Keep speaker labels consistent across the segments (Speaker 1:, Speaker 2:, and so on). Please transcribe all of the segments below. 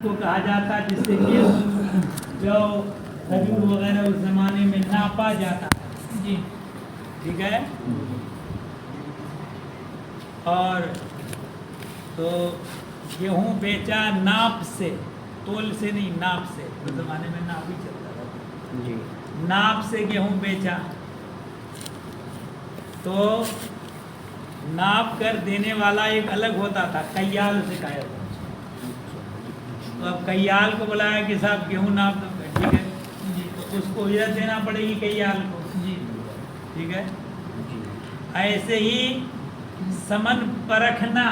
Speaker 1: کو کہا جاتا جس سے کہ جو کھجور وغیرہ اس زمانے میں ناپا جاتا جی ٹھیک ہے. اور تو گیہوں بیچا ناپ سے، تول سے نہیں، ناپ سے. اس زمانے میں ناپ ہی چلتا تھا جی. ناپ سے گیہوں بیچا تو ناپ کر دینے والا ایک الگ ہوتا تھا، کیال سے کہا جاتا. تو اب کیال کو بلایا کہ صاحب گیہوں ناپ دو، ٹھیک ہے جی، تو اس کو اجرت دینا پڑے گی کیال کو جی ٹھیک ہے. ایسے ہی سمن پرکھنا،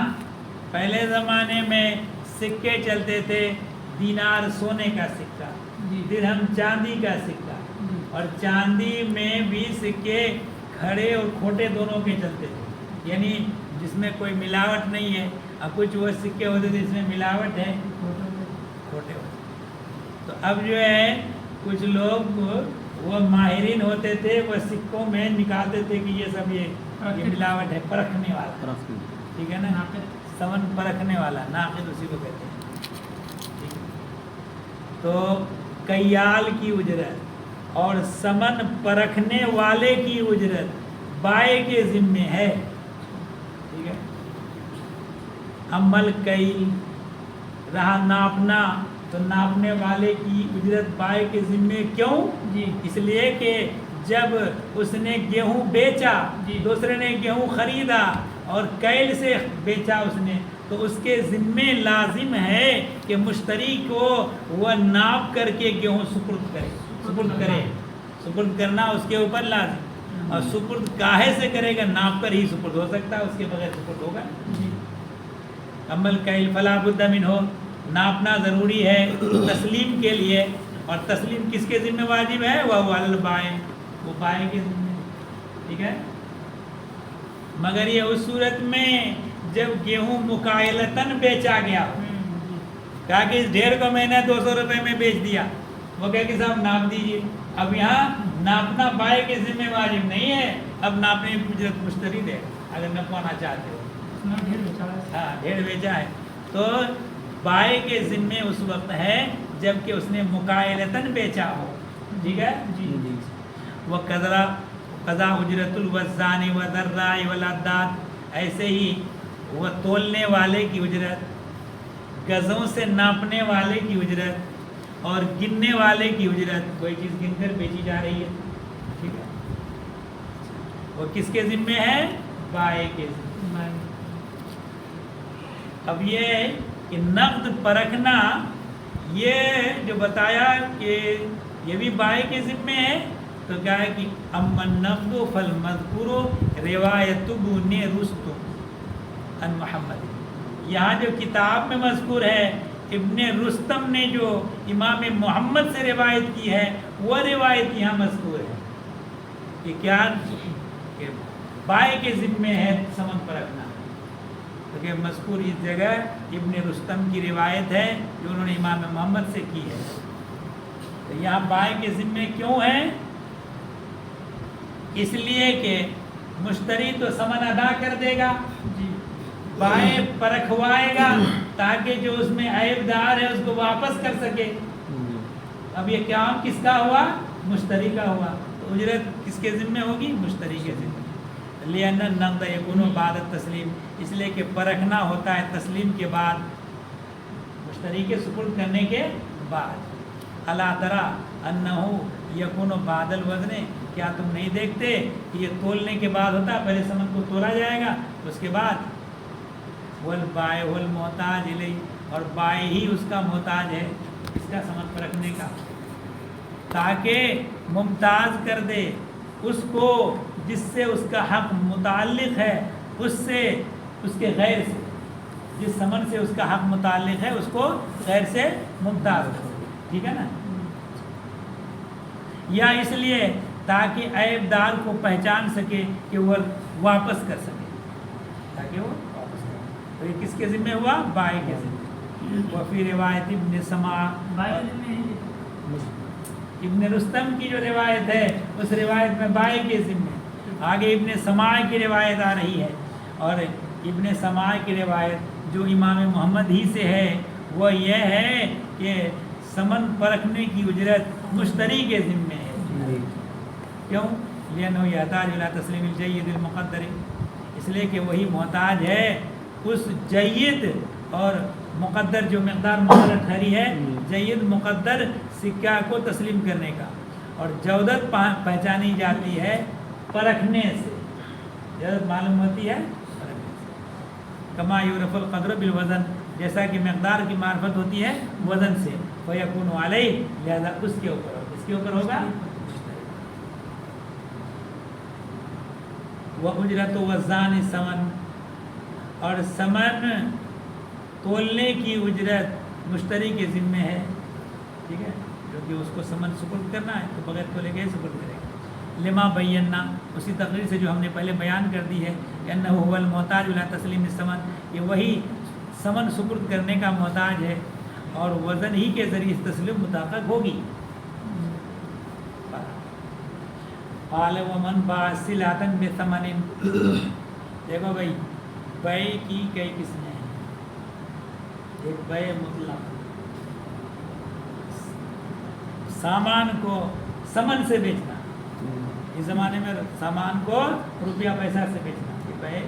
Speaker 1: پہلے زمانے میں سکے چلتے تھے، دینار سونے کا سکہ، درہم چاندی کا سکہ، اور چاندی میں بھی سکے کھڑے اور کھوٹے دونوں کے چلتے تھے، یعنی جس میں کوئی ملاوٹ نہیں ہے. اب کچھ وہ سکے ہوتے تھے جس میں ملاوٹ ہے، کھوٹے ہوتے. تو اب جو ہے کچھ لوگ وہ ماہرین ہوتے تھے، وہ سکوں میں نکالتے تھے کہ یہ سب یہ ملاوٹ ہے، پرکھنے والا ٹھیک ہے نا، سمن پرکھنے والا، ناقد اسی کو کہتے ہیں. تو کیال کی اجرت اور سمن پرکھنے والے کی اجرت بائے کے ذمے ہے، ٹھیک ہے. عمل کیل رہا ناپنا، تو ناپنے والے کی اجرت بائے کے ذمے. کیوں جی؟ اس لیے کہ جب اس نے گیہوں بیچا جی، دوسرے نے گیہوں خریدا اور کیل سے بیچا اس نے، تو اس کے ذمے لازم ہے کہ مشتری کو وہ ناپ کر کے گیہوں سپرد کرے. سپرد کرنا اس کے اوپر لازم. اور سپرد کاہے سے کرے گا؟ ناپ کر ہی سپرد ہو سکتا ہے، اس کے بغیر سپرد ہوگا جی. عمل کیل فلا بد من ہو، ناپنا ضروری ہے تسلیم کے لیے. اور تسلیم کس کے ذمہ واجب ہے؟ وہ البائے، وہ بائے کے ذمہ، ٹھیک ہے. مگر یہ اس صورت میں جب گیہوں مکائلتاً بیچا گیا، کہا کہ اس ڈھیر کو میں نے 200 روپے میں بیچ دیا، وہ کہے کہ صاحب ناپ دیجیے. اب یہاں ناپنا بائے کے ذمہ واجب نہیں ہے، اب ناپنے کی اجرت مشتری دے اگر نپوانا چاہتے ہو. ہاں ڈھیر بیچا ہے تو بائے کے ذمے اس وقت ہے جب کہ اس نے مکائلتاً بیچا ہو، ٹھیک ہے جی. وہ قضا اجرت الوزان و ذراء والعداد، ایسے ہی وہ تولنے والے کی اجرت، گزوں سے ناپنے والے کی اجرت، اور گننے والے کی اجرت. کوئی چیز گن کر بیچی جا رہی ہے، ٹھیک ہے، وہ کس کے ذمے ہے؟ بائے کے ذمے. اب یہ ہے کہ نقد پرکھنا، یہ جو بتایا کہ یہ بھی بائے کے ذمے ہے، تو کیا ہے کہ اما النقد فالمذکور روایت ابن رستم عن محمد. یہاں جو کتاب میں مذکور ہے ابن رستم نے جو امام محمد سے روایت کی ہے، وہ روایت یہاں مذکور ہے کہ کیا کہ بائے کے ذمے ہے سمن پرکھنا. کیونکہ مذکور اس جگہ ابن رستم کی روایت ہے جو انہوں نے امام محمد سے کی ہے. تو یہاں بائے کے ذمے کیوں ہے؟ اس لیے کہ مشتری تو سمن ادا کر دے گا جی، بائے پرکھوائے گا تاکہ جو اس میں عیب دار ہے اس کو واپس کر سکے. اب یہ کام کس کا ہوا؟ مشتری کا ہوا. تو اجرت کس کے ذمے ہوگی؟ مشتری کے ذمے. لأن النقد يكون بعد التسلیم، اس لیے کہ پرکھنا ہوتا ہے تسلیم کے بعد، مشتری کے سپرد کرنے کے بعد. الا ترى انه يكون بعد الوزن، کیا تم نہیں دیکھتے کہ یہ تولنے کے بعد ہوتا ہے؟ پہلے سمن کو تولا جائے گا، اس کے بعد والبائع المحتاج الیہ، اور بائع ہی اس کا محتاج ہے اس کا سمن پرکھنے کا، تاکہ ممتاز کر دے اس کو جس سے اس کا حق متعلق ہے، اس سے، اس کے غیر سے، جس سمن سے اس کا حق متعلق ہے اس کو غیر سے ممتاز ہو، ٹھیک ہے نا. یا اس لیے تاکہ عیب دار کو پہچان سکے کہ وہ واپس کر سکے، تاکہ وہ واپس کرے. تو یہ کس کے ذمہ ہوا؟ بائے کے ذمہ. وفی روایت ابن سماع، ابن رستم کی جو روایت ہے اس روایت میں بائے کے ذمے. آگے ابن سماع کی روایت آ رہی ہے، اور ابن سماع کی روایت جو امام محمد ہی سے ہے وہ یہ ہے کہ ثمن پرکھنے کی اجرت مشتری کے ذمے ہے. کیوں؟ لأنه يحتاج إلى تسلیم الجید المقدر، اس لیے کہ وہی محتاج ہے اس جید اور مقدر جو مقدار مقرر ٹھہری ہے، جید مقدر سکہ کو تسلیم کرنے کا. اور جودت پہچانی جاتی ہے پرکھنے سے، جودت معلوم ہوتی ہے پرکھنے سے. کما یعرف القدر بالوزن، جیسا کہ مقدار کی معرفت ہوتی ہے وزن سے. فیکون علیہ، لہذا اس کے اوپر ہوگا. اس کے اوپر ہوگا وَأُجْرَةُ وَزَّانِ الثَّمَنِ، اور ثمن تولنے کی اجرت مشتری کے ذمے ہے. ٹھیک ہے، کیونکہ اس کو ثمن سپرد کرنا ہے تو بغیر تولے کے سپرد کرے گا. لما بینا، اسی تقریر سے جو ہم نے پہلے بیان کر دی ہے کہ انہ هو المحتاج الى تسلیم الثمن، یہ وہی ثمن سپرد کرنے کا محتاج ہے اور وزن ہی کے ذریعے تسلیم متحقق ہوگی. قال ومن باع سلعة بثمن، دیکھو بھائی بیع کی کئی قسمیں ہیں. ایک بیع مطلق، سامان کو ثمن سے بیچنا. اس زمانے میں سامان کو روپیہ پیسہ سے بیچنا، یہ بیع.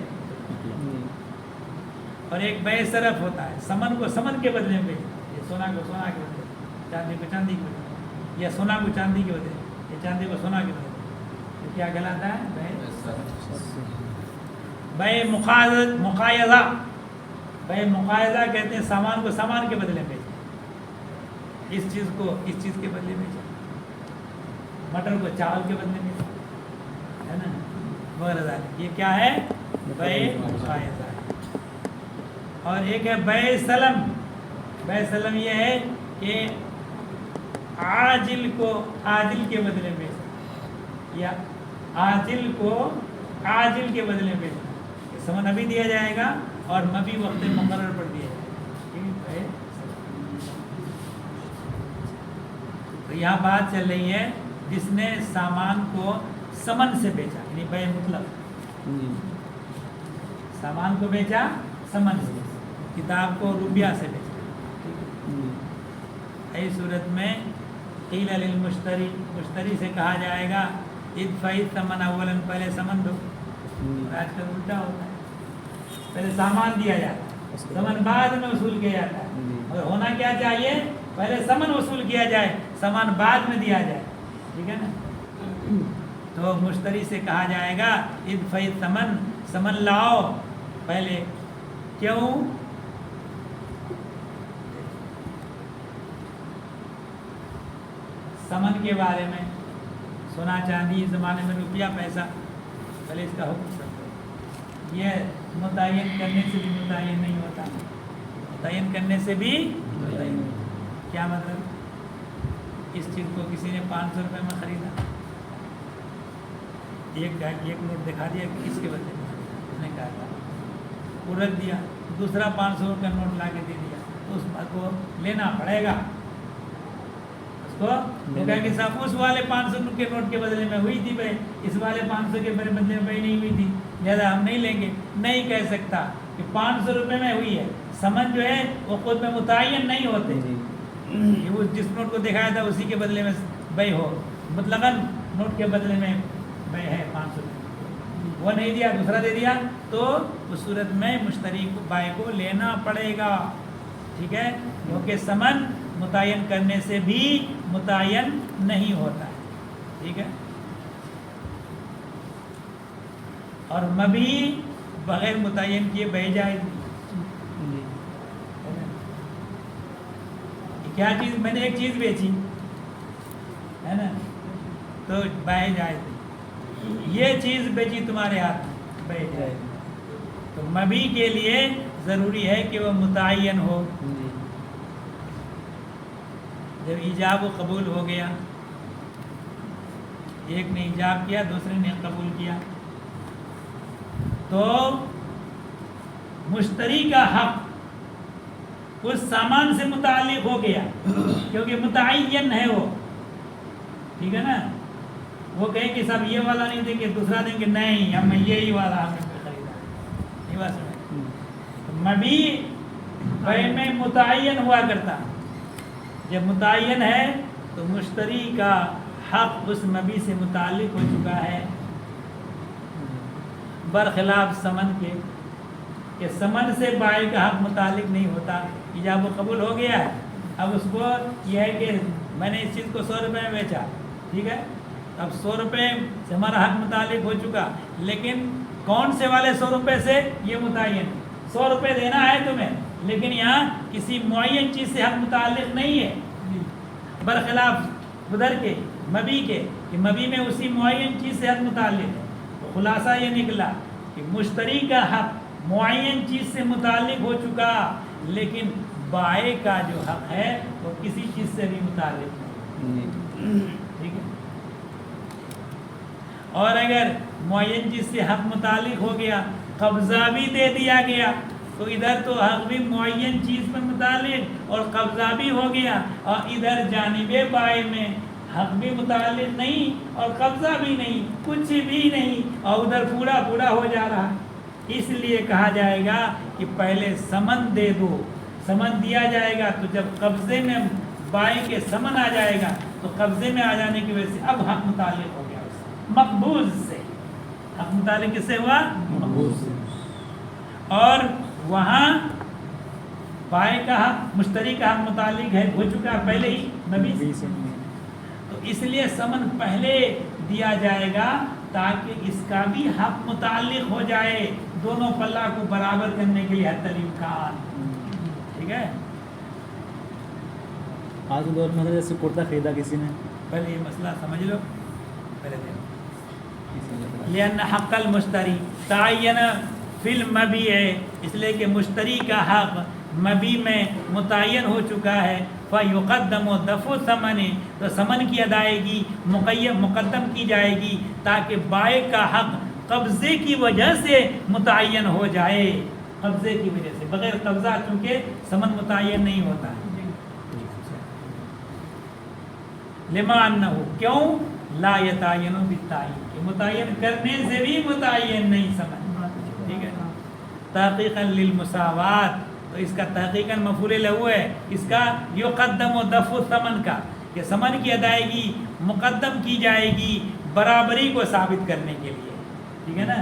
Speaker 1: اور ایک بیع صرف ہوتا ہے، ثمن کو ثمن کے بدلے میں بیچنا. یہ سونا کو سونا کے بدلے، چاندی کو چاندی کے بدلے، یا سونا کو چاندی کے بدلے، یا چاندی کو سونا کے بدلے. کیا کہلاتا ہے؟ بیع مقایضہ. بیع مقایضہ کہتے ہیں سامان کو سامان کے بدلے میں بیچنا، اس چیز کو اس چیز کے بدلے میں بیچنا، مٹر کو چاول کے بدلے میں بیچنا، ہے نا، وغیرہ. یہ کیا ہے؟ بیع مقایضہ ہے. اور ایک ہے بیع سلم. بیع سلم یہ ہے کہ عاجل کو عاجل کے بدلے میں بیچنا، یا عاجل کو عاجل کے بدلے میں بیچنا. ثمن ابھی دیا جائے گا اور مبی وقت مقرر پر دیا جائے گا. تو یہاں بات چل رہی ہے جس نے سامان کو ثمن سے بیچا، یعنی بیع مطلق. سامان کو بیچا ثمن سے، کتاب کو روپیہ سے بیچا. اس صورت میں قیل للمشتری، مشتری سے کہا جائے گا ادفع الثمن اولا، پہلے ثمن دو. آج کل الٹا ہوتا ہے، پہلے سامان دیا جاتا ہے، ثمن بعد میں وصول کیا جاتا ہے. اور ہونا کیا چاہیے؟ پہلے ثمن وصول کیا جائے، سامان بعد میں دیا جائے. ٹھیک ہے نا. تو مشتری سے کہا جائے گا ادفع الثمن، ثمن لاؤ پہلے. کیوں؟ ثمن کے بارے میں، سونا چاندی اس زمانے میں روپیہ پیسہ، پہلے اس کا حکم سمجھو. یہ متعین کرنے سے بھی متعین نہیں ہوتا، متعین کرنے سے بھی متعین. کیا مطلب؟ اس چیز کو کسی نے 500 روپے میں خریدا، ایک نوٹ دکھا دیا کہ اس کے بدلے میں اس نے کہا تھا، وہ رکھ دیا. دوسرا 500 کا نوٹ لا کے دے دیا، تو اس بات کو لینا پڑے گا. تو کہا کہ صاحب اس والے 500 کے نوٹ کے بدلے میں ہوئی تھی بھائی، اس والے 500 کے بدلے میں بھائی نہیں ہوئی تھی، لہذا ہم نہیں لیں گے. نہیں کہہ سکتا کہ 500 روپے میں ہوئی ہے. ثمن جو ہے وہ خود میں متعین نہیں ہوتے، وہ جس نوٹ کو دکھایا تھا اسی کے بدلے میں بیع ہو. مطلقاً نوٹ کے بدلے میں بیع ہے 500 روپے، وہ نہیں دیا دوسرا دے دیا، تو اس صورت میں مشتری کو بائع کو لینا پڑے گا. ٹھیک ہے، کیونکہ ثمن متعین کرنے سے بھی متعین نہیں ہوتا ہے. ٹھیک ہے. اور مبی بغیر متعین کیے بیع جائز. کیا چیز؟ میں نے ایک چیز بیچی ہے نا، تو بیع جائز. یہ چیز بیچی تمہارے ہاتھ میں، بیع جائز. تو مبی کے لیے ضروری ہے کہ وہ متعین ہو. جب ایجاب و قبول ہو گیا، ایک نے ایجاب کیا دوسرے نے قبول کیا، تو مشتری کا حق اس سامان سے متعلق ہو گیا، کیونکہ متعین ہے وہ. ٹھیک ہے نا. وہ کہیں کہ صاحب یہ والا نہیں دیں گے، دوسرا دیں گے، نہیں ہم یہی والا ہم نے خریدا. یہ بات سمجھ. مبی بے میں متعین ہوا کرتا، جب متعین ہے تو مشتری کا حق اس مبی سے متعلق ہو چکا ہے، برخلاف سمن کے کہ سمن سے بائع کا حق متعلق نہیں ہوتا، ایجاب و قبول ہو گیا ہے، اب اس کو یہ ہے کہ میں نے اس چیز کو 100 روپے میں بیچا، ٹھیک ہے، اب 100 روپے سے ہمارا حق متعلق ہو چکا، لیکن کون سے والے 100 روپے سے یہ متعین، 100 روپے دینا ہے تمہیں، لیکن یہاں کسی معین چیز سے حق متعلق نہیں ہے، برخلاف ادھر کے مبی کے کہ مبی میں اسی معین چیز سے حق متعلق ہے۔ تو خلاصہ یہ نکلا کہ مشتری کا حق معین چیز سے متعلق ہو چکا، لیکن بائع کا جو حق ہے وہ کسی چیز سے بھی متعلق نہیں، ٹھیک ہے۔ اور اگر معین چیز سے حق متعلق ہو گیا، قبضہ بھی دے دیا گیا، تو ادھر تو حق بھی معین چیز پر متعلق اور قبضہ بھی ہو گیا، اور ادھر جانب بائع میں حق بھی متعلق نہیں اور قبضہ بھی نہیں، کچھ بھی نہیں، اور ادھر پورا پورا ہو جا رہا ہے۔ اس لیے کہا جائے گا کہ پہلے سمن دے دو، سمن دیا جائے گا، تو جب قبضے میں بائع کے سمن آ جائے گا تو قبضے میں آ جانے کی وجہ سے اب حق متعلق ہو گیا، اس سے مقبوض سے حق متعلق کس سے ہوا؟ مقبوض سے۔ اور وہاں بائع کا حق مشتری کا حق متعلق ہے ہو چکا پہلے ہی نبی سے، تو اس لیے سمن پہلے دیا جائے گا تاکہ اس کا بھی حق متعلق ہو جائے، دونوں پلہ کو برابر کرنے کے لیے حتی الامکان، ٹھیک ہے۔
Speaker 2: آج کے دور میں جیسے کرتا خریدا کسی نے،
Speaker 1: پہلے یہ مسئلہ سمجھ لو، پہلے لأن حق المشتری تعین فی المبیع، اس لیے کہ مشتری کا حق مبی میں متعین ہو چکا ہے، فیقدم دفع ثمن، تو ثمن کی ادائیگی مقدم کی جائے گی تاکہ بائع کا حق قبضے کی وجہ سے متعین ہو جائے، قبضے کی وجہ سے، بغیر قبضہ چونکہ ثمن متعین نہیں ہوتا ہے۔ لما انہ، کیوں؟ لا یتعین بالتعین، کہ متعین کرنے سے بھی متعین نہیں ثمن، ٹھیک ہے۔ تحقیقا للمساوات، تو اس کا تحقیقاً مفعول لہو ہے، اس کا یقدم و دفع ثمن کا، کہ ثمن کی ادائیگی مقدم کی جائے گی برابری کو ثابت کرنے کے لیے، ٹھیک ہے نا،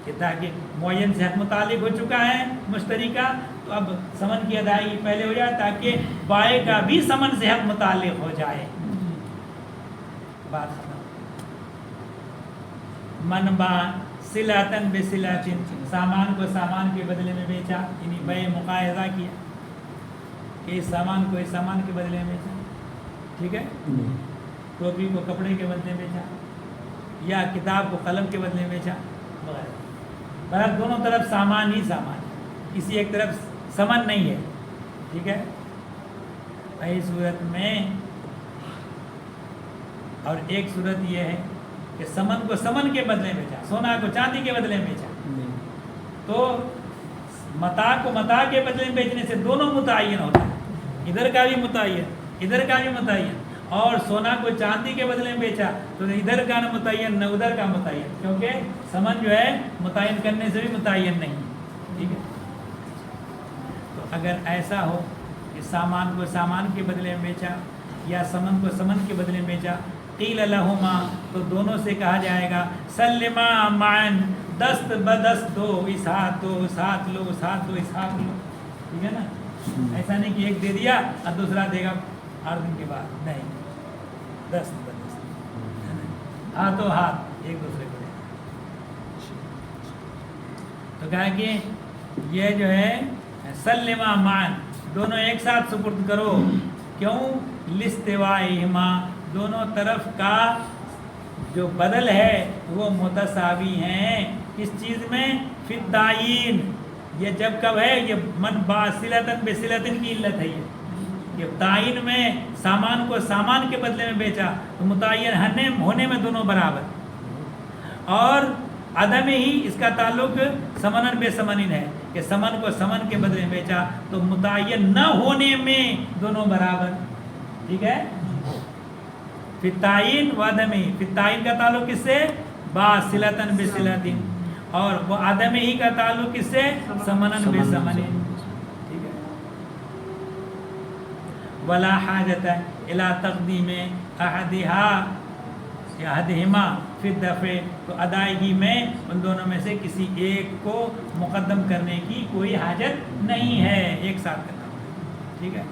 Speaker 1: کہ تاکہ معین سے حق متعلق ہو چکا ہے مشتری کا، تو اب ثمن کی ادائیگی پہلے ہو جائے تاکہ بائع کا بھی ثمن سے حق متعلق ہو جائے، بات ختم۔ من باع صلاتن بصلاتن، سامان کو سامان کے بدلے میں بیچا، یعنی بیع مقاضہ کیا کہ اس سامان کو اس سامان کے بدلے میں بیچا، ٹھیک ہے، ٹوپی کو کپڑے کے بدلے میں بیچا، یا کتاب کو قلم کے بدلے میں بیچا وغیرہ، بہرحال دونوں طرف سامان ہی سامان ہے، کسی ایک طرف ثمن نہیں ہے، ٹھیک ہے۔ ایسی صورت میں، اور ایک صورت یہ ہے کہ سمن کو سمن کے بدلے میں بیچا، سونا کو چاندی کے بدلے میں بیچا، تو متاع کو متاع کے بدلے میں بیچنے سے دونوں متعین ہوتا ہے، ادھر کا بھی متعین ادھر کا بھی متعین، اور سونا کو چاندی کے بدلے میں بیچا تو نہ ادھر کا نہ متعین نہ ادھر کا متعین، کیونکہ سمن جو ہے متعین کرنے سے بھی متعین نہیں، ٹھیک ہے۔ تو اگر ایسا ہو کہ سامان کو سامان کے بدلے میں بیچا یا سمن کو سمن کے بدلے میں بیچا، قیل لہما، تو دونوں سے کہا جائے گا سلما معن، دست بدست دو، اس ہاتھ دو، اس ہاتھ لو، اس ہاتھ دو، اس ہاتھ لو، ٹھیک ہے نا، ایسا نہیں کہ ایک دے دیا اور دوسرا دے گا 8 دن کے بعد، نہیں، دست بدست، ہاتھوں ہاتھ ایک دوسرے کو دے۔ تو کہا کہ یہ جو ہے سلما معن، دونوں ایک ساتھ سپرد کرو، کیوں؟ لاستوائہما، دونوں طرف کا جو بدل ہے وہ متساوی ہیں، کس چیز میں؟ فی التعیین، یہ جب کب ہے؟ یہ من باصلتن بصلتن کی علت ہے، یہ تعین میں سامان کو سامان کے بدلے میں بیچا تو متعین ہونے میں دونوں برابر، اور عدم ہی اس کا تعلق سمنن بے سمنن ہے کہ سمن کو سمن کے بدلے میں بیچا تو متعین نہ ہونے میں دونوں برابر، ٹھیک ہے۔ فی التعین و عدم ہی، فی التعین کا تعلق کس سے؟ باصلتن بصلتن، اور وہ عدم ہی کا تعلق کس سے؟ سمنن بے سمنن، ٹھیک ہے۔ ولا حاجت الی تقدیم احدہما فی الدفع، تو ادائیگی میں ان دونوں میں سے کسی ایک کو مقدم کرنے کی کوئی حاجت نہیں ہے، ایک ساتھ کرنا، ٹھیک ہے.